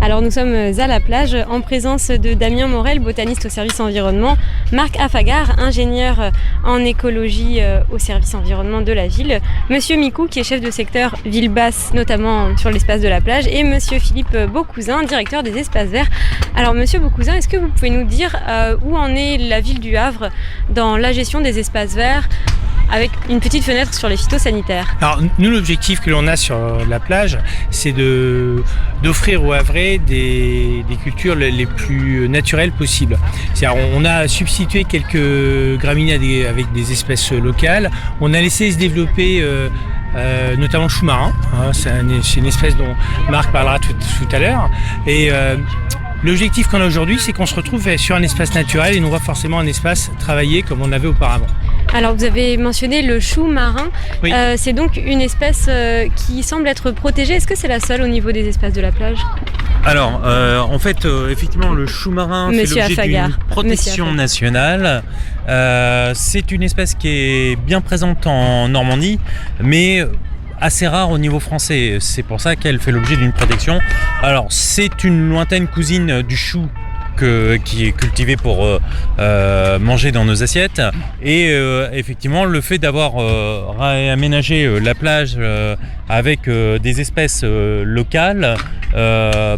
Alors nous sommes à la plage en présence de Damien Morel, botaniste au service environnement, Marc Affagar, ingénieur en écologie au service environnement de la ville, Monsieur Micou qui est chef de secteur ville basse notamment sur l'espace de la plage et Monsieur Philippe Beaucousin, directeur des espaces verts. Alors Monsieur Beaucousin, est-ce que vous pouvez nous dire où en est la ville du Havre dans la gestion des espaces verts avec une petite fenêtre sur les phytosanitaires? Alors nous, l'objectif que l'on a sur la plage, c'est d'offrir aux Havrais des cultures les plus naturelles possibles. C'est-à-dire, on a substitué quelques graminées avec des espèces locales. On a laissé se développer notamment le chou marin. C'est une espèce dont Marc parlera tout à l'heure. Et l'objectif qu'on a aujourd'hui, c'est qu'on se retrouve sur un espace naturel et non pas forcément un espace travaillé comme on l'avait auparavant. Alors vous avez mentionné le chou marin, oui. C'est donc une espèce qui semble être protégée. Est-ce que c'est la seule au niveau des espaces de la plage? Alors en fait effectivement le chou marin fait l'objet d'une protection nationale. C'est une espèce qui est bien présente en Normandie mais assez rare au niveau français. C'est pour ça qu'elle fait l'objet d'une protection. Alors c'est une lointaine cousine du chou qui est cultivé pour manger dans nos assiettes et effectivement le fait d'avoir réaménagé la plage avec des espèces locales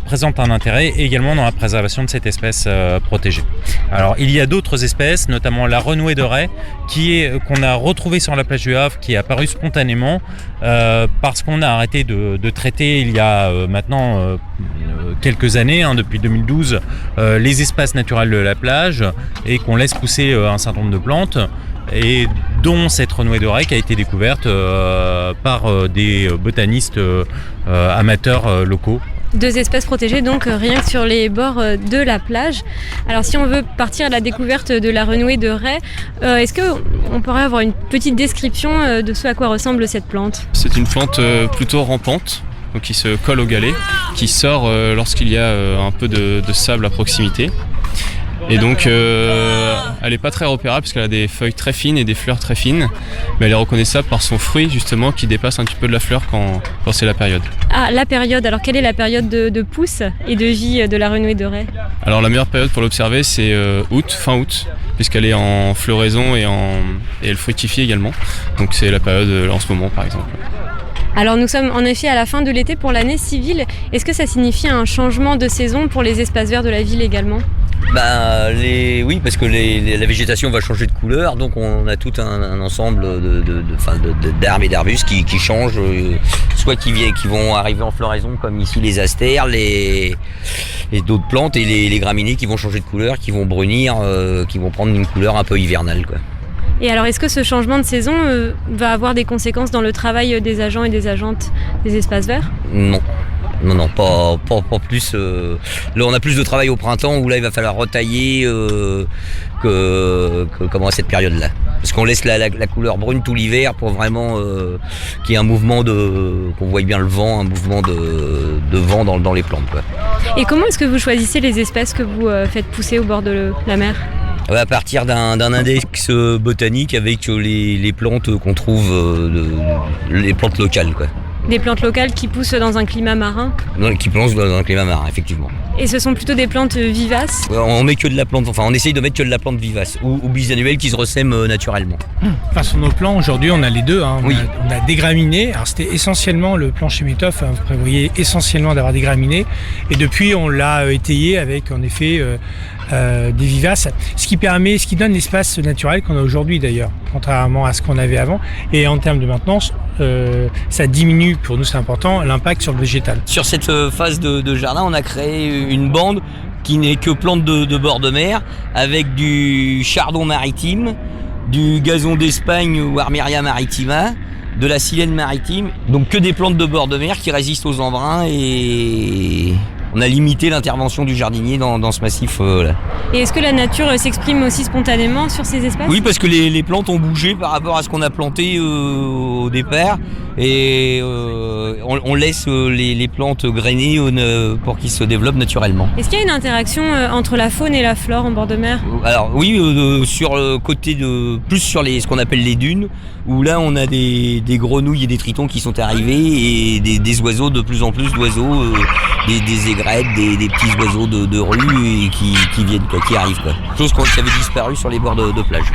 présente un intérêt également dans la préservation de cette espèce protégée. Alors il y a d'autres espèces, notamment la renouée de raie qu'on a retrouvée sur la plage du Havre, qui est apparue spontanément parce qu'on a arrêté de traiter il y a maintenant quelques années, depuis 2012, les espaces naturels de la plage et qu'on laisse pousser un certain nombre de plantes et dont cette renouée de raie qui a été découverte par des botanistes amateurs locaux. 2 espèces protégées donc rien que sur les bords de la plage. Alors si on veut partir à la découverte de la renouée de raie, est-ce qu'on pourrait avoir une petite description de ce à quoi ressemble cette plante? C'est une plante plutôt rampante, donc qui se colle au galet, qui sort lorsqu'il y a un peu de sable à proximité. Et donc elle n'est pas très repérable parce qu'elle a des feuilles très fines et des fleurs très fines, mais elle est reconnaissable par son fruit justement qui dépasse un petit peu de la fleur quand c'est la période. Ah, la période, alors quelle est la période de pousse et de vie de la renouée de raie? Alors la meilleure période pour l'observer c'est fin août, puisqu'elle est en floraison et elle fructifie également, donc c'est la période en ce moment par exemple. Alors nous sommes en effet à la fin de l'été pour l'année civile. Est-ce que ça signifie un changement de saison pour les espaces verts de la ville également? Oui, parce que la végétation va changer de couleur, donc on a tout un ensemble d'arbres et d'arbustes qui changent, soit qui vont arriver en floraison comme ici les astères, et d'autres plantes et les graminées qui vont changer de couleur, qui vont brunir, qui vont prendre une couleur un peu hivernale, quoi. Et alors, est-ce que ce changement de saison va avoir des conséquences dans le travail des agents et des agentes des espaces verts? Non, pas plus. Là, on a plus de travail au printemps où là, il va falloir retailler comment à cette période-là. Parce qu'on laisse la couleur brune tout l'hiver pour vraiment qu'il y ait un mouvement qu'on voit bien le vent, un mouvement de vent dans les plantes, quoi. Et comment est-ce que vous choisissez les espèces que vous faites pousser au bord de la mer? À partir d'un index botanique avec les plantes qu'on trouve, les plantes locales, quoi. Des plantes locales qui poussent dans un climat marin? Non, qui poussent dans un climat marin, effectivement. Et ce sont plutôt des plantes vivaces? On met que de la plante, on essaye de mettre que de la plante vivace ou bisannuelle qui se ressème naturellement. Enfin, sur nos plans, aujourd'hui, on a les deux. Oui. On a des graminées. Alors, c'était essentiellement le plan Chemetov. Vous prévoyez essentiellement d'avoir des graminées. Et depuis, on l'a étayé avec, en effet, des vivaces. Ce qui donne l'espace naturel qu'on a aujourd'hui, d'ailleurs, contrairement à ce qu'on avait avant. Et en termes de maintenance, ça diminue, pour nous c'est important, l'impact sur le végétal. Sur cette phase de jardin, on a créé une bande qui n'est que plantes de bord de mer, avec du chardon maritime, du gazon d'Espagne ou Armeria maritima, de la silène maritime, donc que des plantes de bord de mer qui résistent aux embruns, et on a limité l'intervention du jardinier dans ce massif-là. Et est-ce que la nature s'exprime aussi spontanément sur ces espaces? Oui, parce que les plantes ont bougé par rapport à ce qu'on a planté au départ, et on laisse les plantes grainer pour qu'ils se développent naturellement. Est-ce qu'il y a une interaction entre la faune et la flore en bord de mer? Alors oui, sur le côté plus sur ce qu'on appelle les dunes, où là on a des grenouilles et des tritons qui sont arrivés, et des oiseaux, de plus en plus d'oiseaux des aigrettes, des petits oiseaux de rue et qui viennent, quoi, qui arrivent, quoi. Chose qui avait disparu sur les bords de plage.